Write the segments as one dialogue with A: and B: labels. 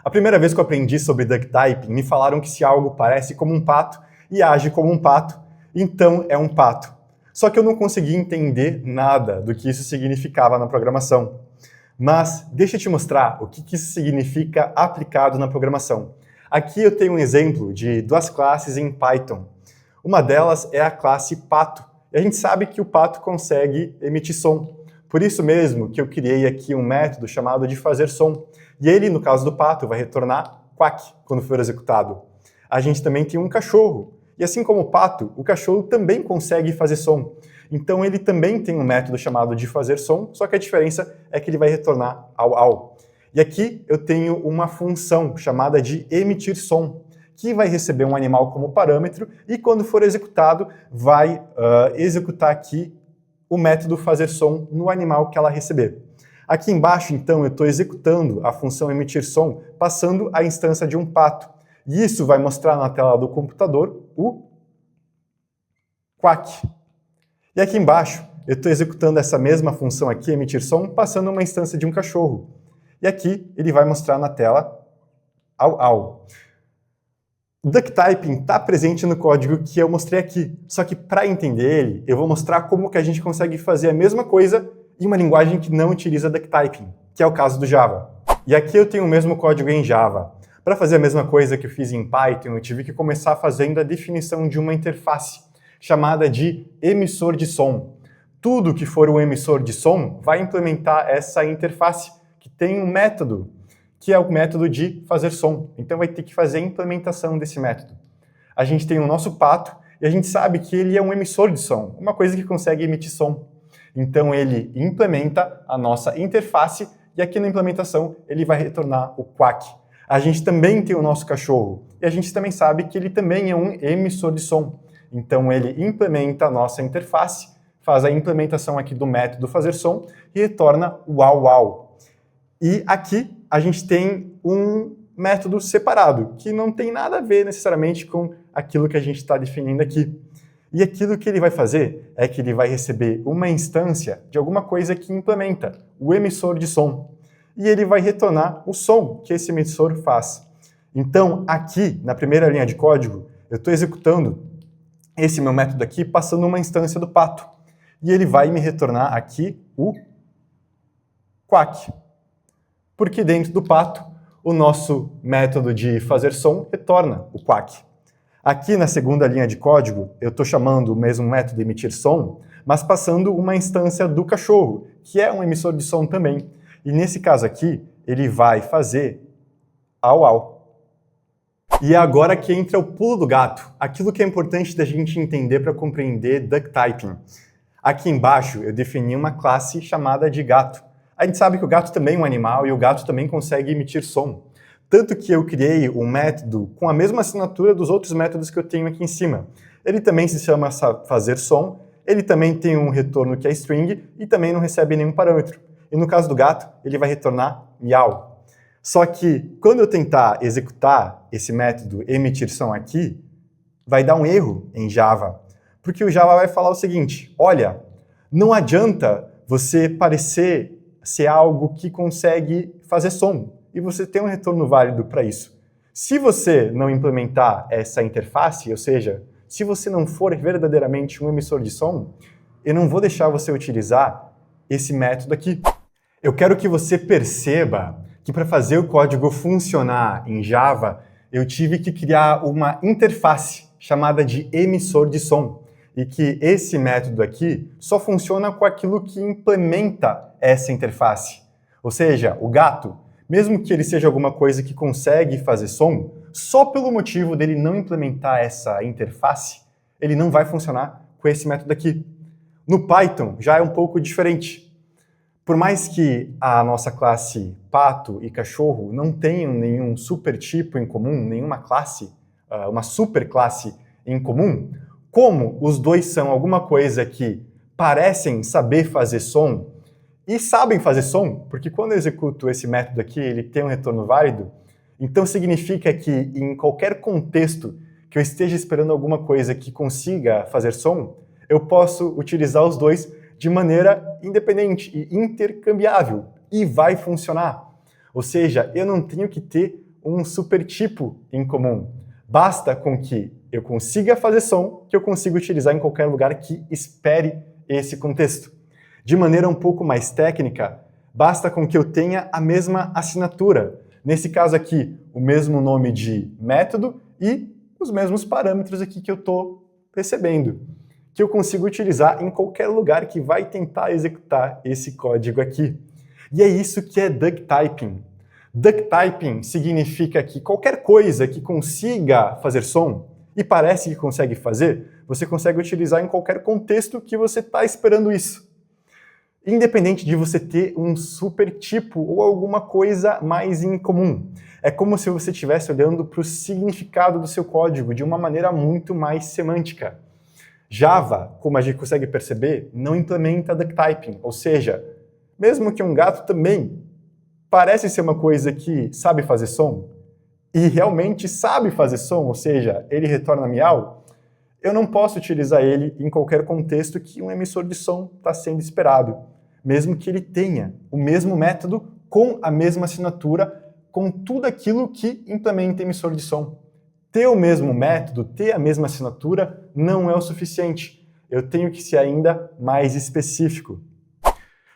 A: A primeira vez que eu aprendi sobre duck typing, me falaram que se algo parece como um pato e age como um pato, então é um pato. Só que eu não consegui entender nada do que isso significava na programação. Mas deixa eu te mostrar o que isso significa aplicado na programação. Aqui eu tenho um exemplo de duas classes em Python. Uma delas é a classe pato. E a gente sabe que o pato consegue emitir som. Por isso mesmo que eu criei aqui um método chamado de fazer som. E ele, no caso do pato, vai retornar quack quando for executado. A gente também tem um cachorro. E assim como o pato, o cachorro também consegue fazer som. Então ele também tem um método chamado de fazer som, só que a diferença é que ele vai retornar au. E aqui eu tenho uma função chamada de emitir som, que vai receber um animal como parâmetro e quando for executado vai executar aqui o método fazer som no animal que ela receber. Aqui embaixo, então, eu estou executando a função emitir som, passando a instância de um pato. E isso vai mostrar na tela do computador o quack. E aqui embaixo, eu estou executando essa mesma função aqui, emitir som, passando uma instância de um cachorro. E aqui ele vai mostrar na tela au. O duck typing está presente no código que eu mostrei aqui, só que para entender ele, eu vou mostrar como que a gente consegue fazer a mesma coisa em uma linguagem que não utiliza duck typing, que é o caso do Java. E aqui eu tenho o mesmo código em Java. Para fazer a mesma coisa que eu fiz em Python, eu tive que começar fazendo a definição de uma interface chamada de emissor de som. Tudo que for um emissor de som vai implementar essa interface, que tem um método, que é o método de fazer som. Então vai ter que fazer a implementação desse método. A gente tem o nosso pato, e a gente sabe que ele é um emissor de som, uma coisa que consegue emitir som. Então ele implementa a nossa interface, e aqui na implementação ele vai retornar o quack. A gente também tem o nosso cachorro, e a gente também sabe que ele também é um emissor de som. Então ele implementa a nossa interface, faz a implementação aqui do método fazer som e retorna o au. E aqui a gente tem um método separado, que não tem nada a ver necessariamente com aquilo que a gente está definindo aqui. E aquilo que ele vai fazer é que ele vai receber uma instância de alguma coisa que implementa o emissor de som. E ele vai retornar o som que esse emissor faz. Então, aqui, na primeira linha de código, eu estou executando esse meu método aqui, passando uma instância do pato. E ele vai me retornar aqui o quack. Porque dentro do pato, o nosso método de fazer som retorna o quack. Aqui na segunda linha de código, eu estou chamando o mesmo método emitir som, mas passando uma instância do cachorro, que é um emissor de som também. E nesse caso aqui, ele vai fazer au. E é agora que entra o pulo do gato, aquilo que é importante da gente entender para compreender duck typing. Aqui embaixo eu defini uma classe chamada de gato. A gente sabe que o gato também é um animal e o gato também consegue emitir som. Tanto que eu criei um método com a mesma assinatura dos outros métodos que eu tenho aqui em cima. Ele também se chama fazer som, ele também tem um retorno que é string e também não recebe nenhum parâmetro. E no caso do gato, ele vai retornar miau. Só que quando eu tentar executar esse método emitir som aqui, vai dar um erro em Java. Porque o Java vai falar o seguinte, olha, não adianta você parecer ser algo que consegue fazer som, e você tem um retorno válido para isso. Se você não implementar essa interface, ou seja, se você não for verdadeiramente um emissor de som, eu não vou deixar você utilizar esse método aqui. Eu quero que você perceba que para fazer o código funcionar em Java, eu tive que criar uma interface chamada de emissor de som. E que esse método aqui só funciona com aquilo que implementa essa interface. Ou seja, o gato, mesmo que ele seja alguma coisa que consegue fazer som, só pelo motivo dele não implementar essa interface, ele não vai funcionar com esse método aqui. No Python já é um pouco diferente. Por mais que a nossa classe pato e cachorro não tenham nenhum supertipo em comum, nenhuma classe, uma superclasse em comum, como os dois são alguma coisa que parecem saber fazer som e sabem fazer som, porque quando eu executo esse método aqui, ele tem um retorno válido, então significa que em qualquer contexto que eu esteja esperando alguma coisa que consiga fazer som, eu posso utilizar os dois de maneira independente e intercambiável, e vai funcionar. Ou seja, eu não tenho que ter um supertipo em comum. Basta com que eu consiga fazer som que eu consigo utilizar em qualquer lugar que espere esse contexto. De maneira um pouco mais técnica, basta com que eu tenha a mesma assinatura. Nesse caso aqui, o mesmo nome de método e os mesmos parâmetros aqui que eu estou recebendo, que eu consigo utilizar em qualquer lugar que vai tentar executar esse código aqui. E é isso que é duck typing. Duck typing significa que qualquer coisa que consiga fazer som, e parece que consegue fazer, você consegue utilizar em qualquer contexto que você está esperando isso. Independente de você ter um supertipo ou alguma coisa mais incomum. É como se você estivesse olhando para o significado do seu código de uma maneira muito mais semântica. Java, como a gente consegue perceber, não implementa duck typing, ou seja, mesmo que um gato também parece ser uma coisa que sabe fazer som, e realmente sabe fazer som, ou seja, ele retorna miau, eu não posso utilizar ele em qualquer contexto que um emissor de som está sendo esperado, mesmo que ele tenha o mesmo método com a mesma assinatura, com tudo aquilo que implementa emissor de som. Ter o mesmo método, ter a mesma assinatura, não é o suficiente. Eu tenho que ser ainda mais específico.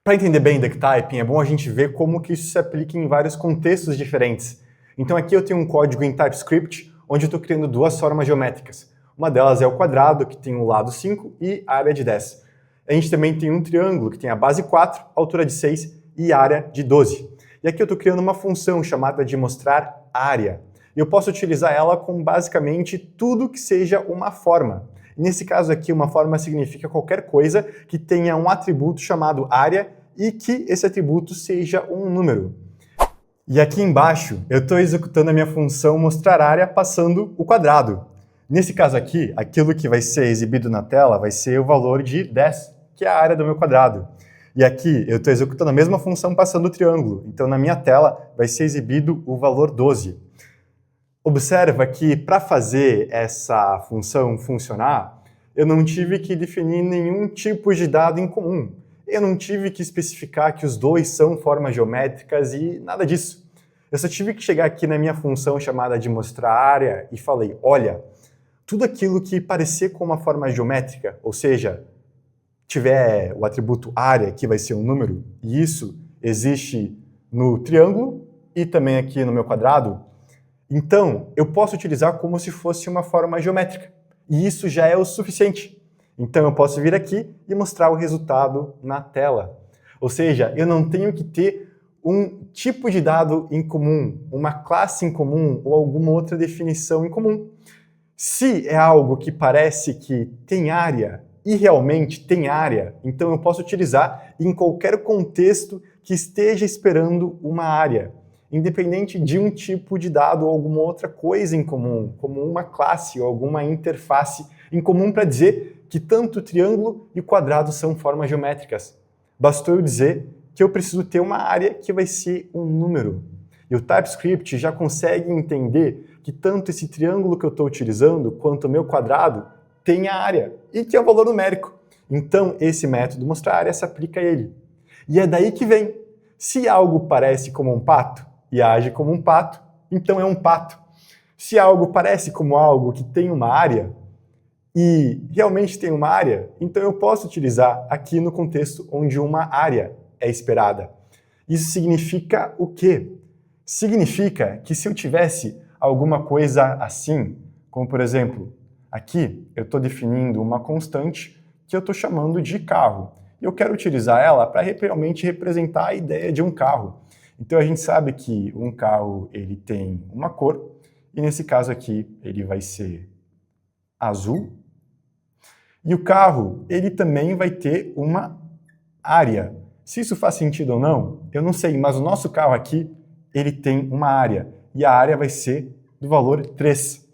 A: Para entender bem duck typing, é bom a gente ver como que isso se aplica em vários contextos diferentes. Então aqui eu tenho um código em TypeScript, onde eu estou criando duas formas geométricas. Uma delas é o quadrado, que tem o lado 5 e área de 10. A gente também tem um triângulo, que tem a base 4, altura de 6 e área de 12. E aqui eu estou criando uma função chamada de mostrar área. E eu posso utilizar ela com basicamente tudo que seja uma forma. Nesse caso aqui, uma forma significa qualquer coisa que tenha um atributo chamado área e que esse atributo seja um número. E aqui embaixo, eu estou executando a minha função mostrar área passando o quadrado. Nesse caso aqui, aquilo que vai ser exibido na tela vai ser o valor de 10, que é a área do meu quadrado. E aqui eu estou executando a mesma função passando o triângulo. Então na minha tela vai ser exibido o valor 12. Observa que para fazer essa função funcionar, eu não tive que definir nenhum tipo de dado em comum. Eu não tive que especificar que os dois são formas geométricas e nada disso. Eu só tive que chegar aqui na minha função chamada de mostrar área e falei, olha, tudo aquilo que parecer com uma forma geométrica, ou seja, tiver o atributo área, que vai ser um número, e isso existe no triângulo e também aqui no meu quadrado, então eu posso utilizar como se fosse uma forma geométrica. E isso já é o suficiente. Então eu posso vir aqui e mostrar o resultado na tela. Ou seja, eu não tenho que ter um tipo de dado em comum, uma classe em comum ou alguma outra definição em comum. Se é algo que parece que tem área e realmente tem área, então eu posso utilizar em qualquer contexto que esteja esperando uma área, independente de um tipo de dado ou alguma outra coisa em comum, como uma classe ou alguma interface em comum para dizer que tanto o triângulo e o quadrado são formas geométricas. Bastou eu dizer que eu preciso ter uma área que vai ser um número. E o TypeScript já consegue entender que tanto esse triângulo que eu estou utilizando quanto o meu quadrado tem a área e que é o valor numérico. Então esse método mostrar área se aplica a ele. E é daí que vem. Se algo parece como um pato e age como um pato, então é um pato. Se algo parece como algo que tem uma área e realmente tem uma área, então eu posso utilizar aqui no contexto onde uma área é esperada. Isso significa o quê? Significa que se eu tivesse alguma coisa assim, como por exemplo, aqui eu estou definindo uma constante que eu estou chamando de carro. E eu quero utilizar ela para realmente representar a ideia de um carro. Então a gente sabe que um carro ele tem uma cor, e nesse caso aqui ele vai ser azul. E o carro ele também vai ter uma área. Se isso faz sentido ou não, eu não sei, mas o nosso carro aqui ele tem uma área, e a área vai ser do valor 3.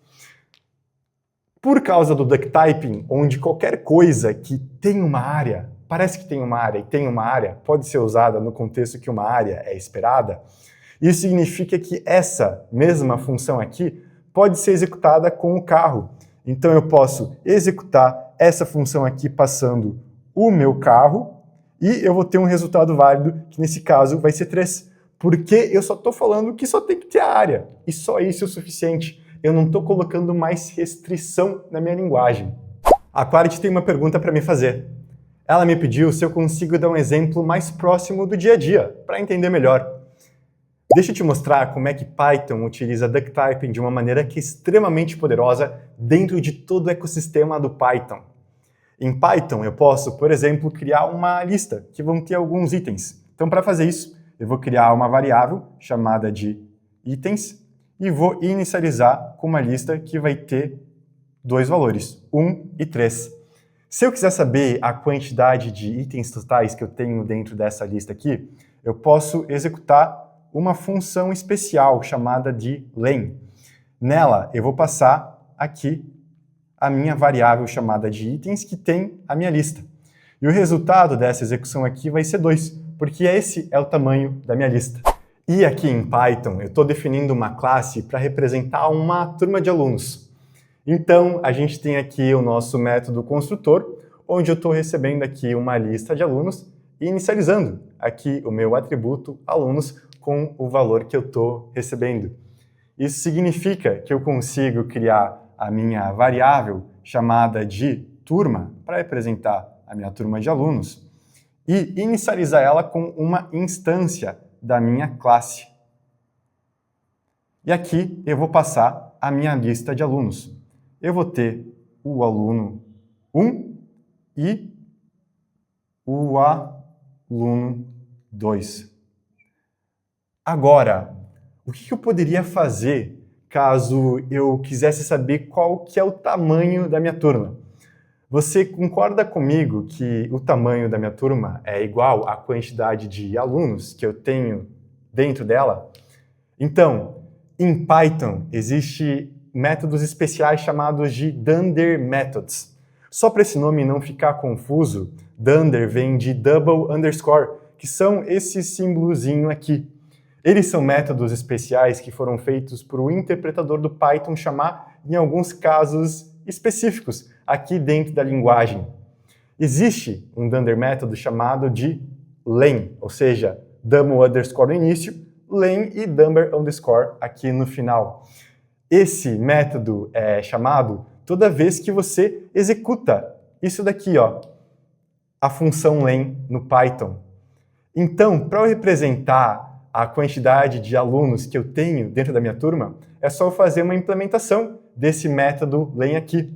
A: Por causa do duck typing, onde qualquer coisa que tem uma área, parece que tem uma área e tem uma área, pode ser usada no contexto que uma área é esperada, isso significa que essa mesma função aqui pode ser executada com o carro. Então eu posso executar essa função aqui passando o meu carro, e eu vou ter um resultado válido, que nesse caso vai ser 3. Porque eu só estou falando que só tem que ter a área, e só isso é o suficiente. Eu não estou colocando mais restrição na minha linguagem. A Quarity tem uma pergunta para me fazer. Ela me pediu se eu consigo dar um exemplo mais próximo do dia a dia, para entender melhor. Deixa eu te mostrar como é que Python utiliza duck-typing de uma maneira que é extremamente poderosa dentro de todo o ecossistema do Python. Em Python, eu posso, por exemplo, criar uma lista que vão ter alguns itens. Então, para fazer isso, eu vou criar uma variável chamada de itens e vou inicializar com uma lista que vai ter dois valores, 1 e 3. Se eu quiser saber a quantidade de itens totais que eu tenho dentro dessa lista aqui, eu posso executar uma função especial chamada de len. Nela, eu vou passar aqui a minha variável chamada de itens que tem a minha lista. E o resultado dessa execução aqui vai ser 2, porque esse é o tamanho da minha lista. E aqui em Python, eu estou definindo uma classe para representar uma turma de alunos. Então, a gente tem aqui o nosso método construtor, onde eu estou recebendo aqui uma lista de alunos e inicializando aqui o meu atributo alunos com o valor que eu estou recebendo. Isso significa que eu consigo criar a minha variável chamada de turma, para representar a minha turma de alunos, e inicializar ela com uma instância da minha classe. E aqui eu vou passar a minha lista de alunos. Eu vou ter o aluno 1 e o aluno 2. Agora, o que eu poderia fazer caso eu quisesse saber qual que é o tamanho da minha turma? Você concorda comigo que o tamanho da minha turma é igual à quantidade de alunos que eu tenho dentro dela? Então, em Python, existem métodos especiais chamados de dunder methods. Só para esse nome não ficar confuso, dunder vem de double underscore, que são esse símbolozinho aqui. Eles são métodos especiais que foram feitos para o interpretador do Python chamar em alguns casos específicos aqui dentro da linguagem. Existe um dunder método chamado de len, ou seja, double underscore no início, len e double underscore aqui no final. Esse método é chamado toda vez que você executa isso daqui, ó, a função len no Python. Então, para eu representar a quantidade de alunos que eu tenho dentro da minha turma, é só eu fazer uma implementação desse método len aqui.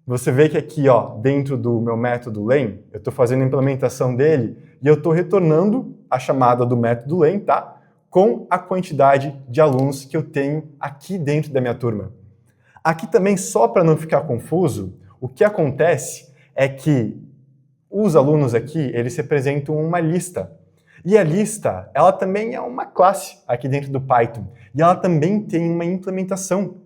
A: Você vê que aqui, ó, dentro do meu método len, eu estou fazendo a implementação dele e eu estou retornando a chamada do método len, tá? Com a quantidade de alunos que eu tenho aqui dentro da minha turma. Aqui também, só para não ficar confuso, o que acontece é que os alunos aqui, eles representam uma lista. E a lista, ela também é uma classe aqui dentro do Python. E ela também tem uma implementação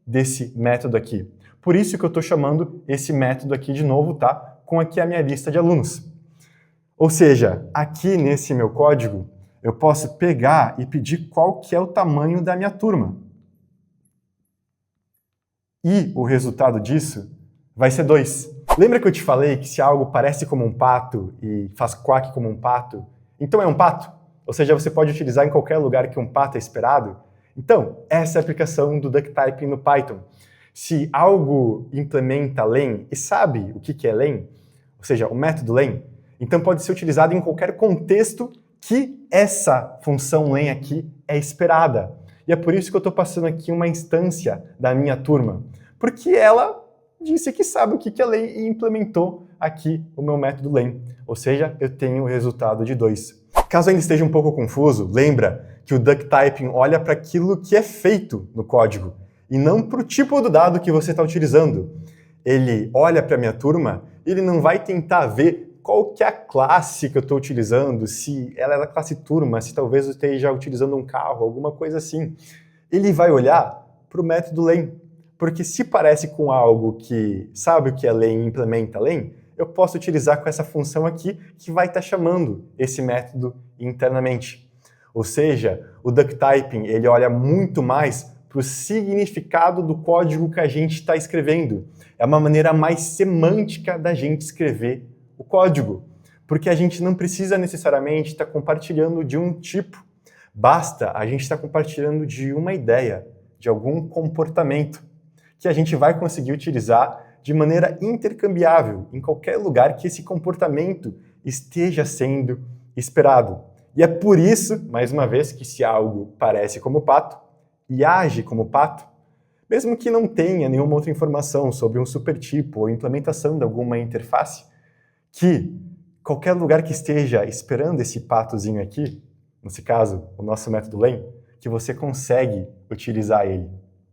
A: desse método aqui. Por isso que eu estou chamando esse método aqui de novo, tá? Com aqui a minha lista de alunos. Ou seja, aqui nesse meu código, eu posso pegar e pedir qual que é o tamanho da minha turma. E o resultado disso vai ser 2. Lembra que eu te falei que se algo parece como um pato e faz quack como um pato, então é um pato? Ou seja, você pode utilizar em qualquer lugar que um pato é esperado? Então, essa é a aplicação do duck-typing no Python. Se algo implementa len e sabe o que é len, ou seja, o método len, então pode ser utilizado em qualquer contexto que essa função len aqui é esperada. E é por isso que eu estou passando aqui uma instância da minha turma, porque ela disse que sabe o que é len e implementou aqui o meu método len. Ou seja, eu tenho o resultado de 2. Caso ainda esteja um pouco confuso, lembra que o duck-typing olha para aquilo que é feito no código e não para o tipo do dado que você está utilizando. Ele olha para a minha turma e ele não vai tentar ver qual que é a classe que eu estou utilizando, se ela é da classe turma, se talvez eu esteja utilizando um carro, alguma coisa assim. Ele vai olhar para o método len, porque se parece com algo que sabe o que é len e implementa len, eu posso utilizar com essa função aqui que vai estar chamando esse método internamente. Ou seja, o duck-typing ele olha muito mais para o significado do código que a gente está escrevendo. É uma maneira mais semântica da gente escrever o código, porque a gente não precisa necessariamente estar compartilhando de um tipo. Basta a gente estar compartilhando de uma ideia, de algum comportamento, que a gente vai conseguir utilizar de maneira intercambiável em qualquer lugar que esse comportamento esteja sendo esperado. E é por isso, mais uma vez, que se algo parece como pato e age como pato, mesmo que não tenha nenhuma outra informação sobre um supertipo ou implementação de alguma interface, que qualquer lugar que esteja esperando esse patozinho aqui, nesse caso, o nosso método len, que você consegue utilizar ele.